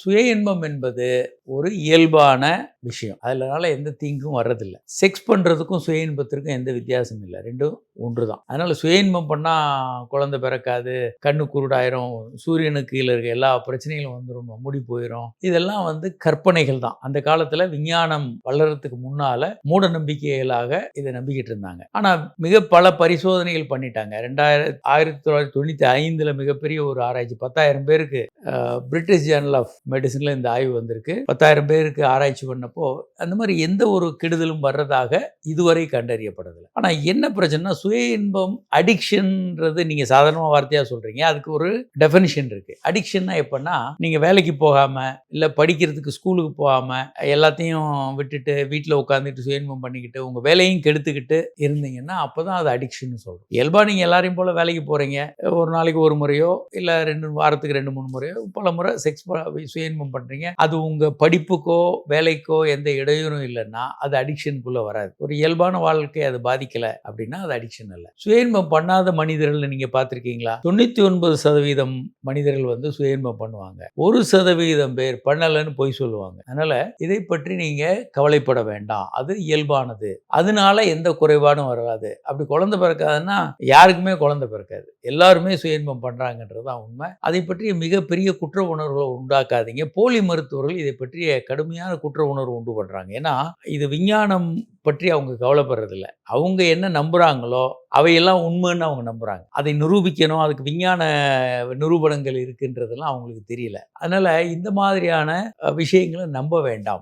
சுய இன்பம் என்பது ஒரு இயல்பான விஷயம். அதனால எந்த தீங்கும் வர்றதில்ல. செக்ஸ் பண்ணுறதுக்கும் சுய இன்பத்திற்கும் எந்த வித்தியாசமும் இல்லை. ரெண்டும் ஒன்று தான். அதனால் சுய இன்பம் பண்ணால் குழந்தை பிறக்காது, கண்ணு குருடாயிரும், சூரியனுக்கு கீழே இருக்க எல்லா பிரச்சனைகளும் வந்துடும், முடி போயிடும். இதெல்லாம் கற்பனைகள் தான். அந்த காலத்தில் விஞ்ஞானம் வளர்கிறதுக்கு முன்னால் மூட நம்பிக்கைகளாக இதை நம்பிக்கிட்டு இருந்தாங்க. ஆனால் மிக பல பரிசோதனைகள் பண்ணிட்டாங்க. 1995 மிகப்பெரிய ஒரு ஆராய்ச்சி 10,000 பேருக்கு பிரிட்டிஷ் ஜேர்னல் ஆஃப் மெடிசனில் இந்த ஆய்வு வந்திருக்கு. 10,000 பேருக்கு ஆராய்ச்சி பண்ணப்போ அந்த மாதிரி எந்த ஒரு கெடுதலும் வர்றதாக இதுவரை கண்டறியப்படவில்லை. ஆனால் என்ன பிரச்சனைனா, சுய இன்பம் அடிக்ஷன்ன்றது நீங்கள் சாதாரணமாக வார்த்தையாக சொல்கிறீங்க. அதுக்கு ஒரு டெஃபினிஷன் இருக்குது. அடிக்ஷன்னா எப்படின்னா, நீங்கள் வேலைக்கு போகாமல் இல்லை படிக்கிறதுக்கு ஸ்கூலுக்கு போகாமல் எல்லாத்தையும் விட்டுட்டு வீட்டில் உட்காந்துட்டு சுய இன்பம் பண்ணிக்கிட்டு உங்கள் வேலையும் கெடுத்துக்கிட்டு இருந்தீங்கன்னா அப்போ தான் அது அடிக்ஷன் சொல்கிறோம். இயல்பாக நீங்கள் எல்லாரையும் போல் வேலைக்கு போகிறீங்க, ஒரு நாளைக்கு ஒரு முறையோ இல்லை வாரத்துக்கு 2-3 முறையோ பல முறை செக்ஸ் சுய இன்பம் பண்ணுறீங்க. அது உங்கள் படிப்புக்கோ வேலைக்கோ எந்த இடையூறும் இல்லைன்னா அது அடிக்ஷனுக்குள்ளே வராது. ஒரு இயல்பான வாழ்க்கை அது பாதிக்கலை அப்படின்னா அது அடிக்ஷன் அல்ல. சுய இன்பம் பண்ணாத மனிதர்கள் நீங்கள் பார்த்துருக்கீங்களா? 99% மனிதர்கள் சுய இன்பம் பண்ணுவாங்க. 1% பேர் பண்ணலைன்னு பொய் சொல்லுவாங்க. அதனால் இதை பற்றி நீங்கள் கவலைப்பட வேண்டாம். அது இயல்பானது. அதனால எந்த குறைபாடும் வராது. அப்படி குழந்தை பிறக்காதுன்னா யாருக்குமே குழந்தை பிறக்காது. எல்லாருமே சுய இன்பம் பண்ணுறாங்கன்றது தான் உண்மை. அதை பற்றிய மிகப்பெரிய குற்ற உணர்வுகளை உண்டாக்காதீங்க. போலி மருத்துவர்கள் இதை பற்றிய கடுமையான குற்ற உணர்வு உண்டு பண்ணுறாங்க. ஏன்னா இது விஞ்ஞானம் பற்றி அவங்க கவலைப்படுறதில்ல. அவங்க என்ன நம்புகிறாங்களோ அவையெல்லாம் உண்மைன்னு அவங்க நம்புகிறாங்க. அதை நிரூபிக்கணும், அதுக்கு விஞ்ஞான நிரூபணங்கள் இருக்குன்றதெல்லாம் அவங்களுக்கு தெரியல. அதனால் இந்த மாதிரியான விஷயங்களை நம்ப வேண்டாம்.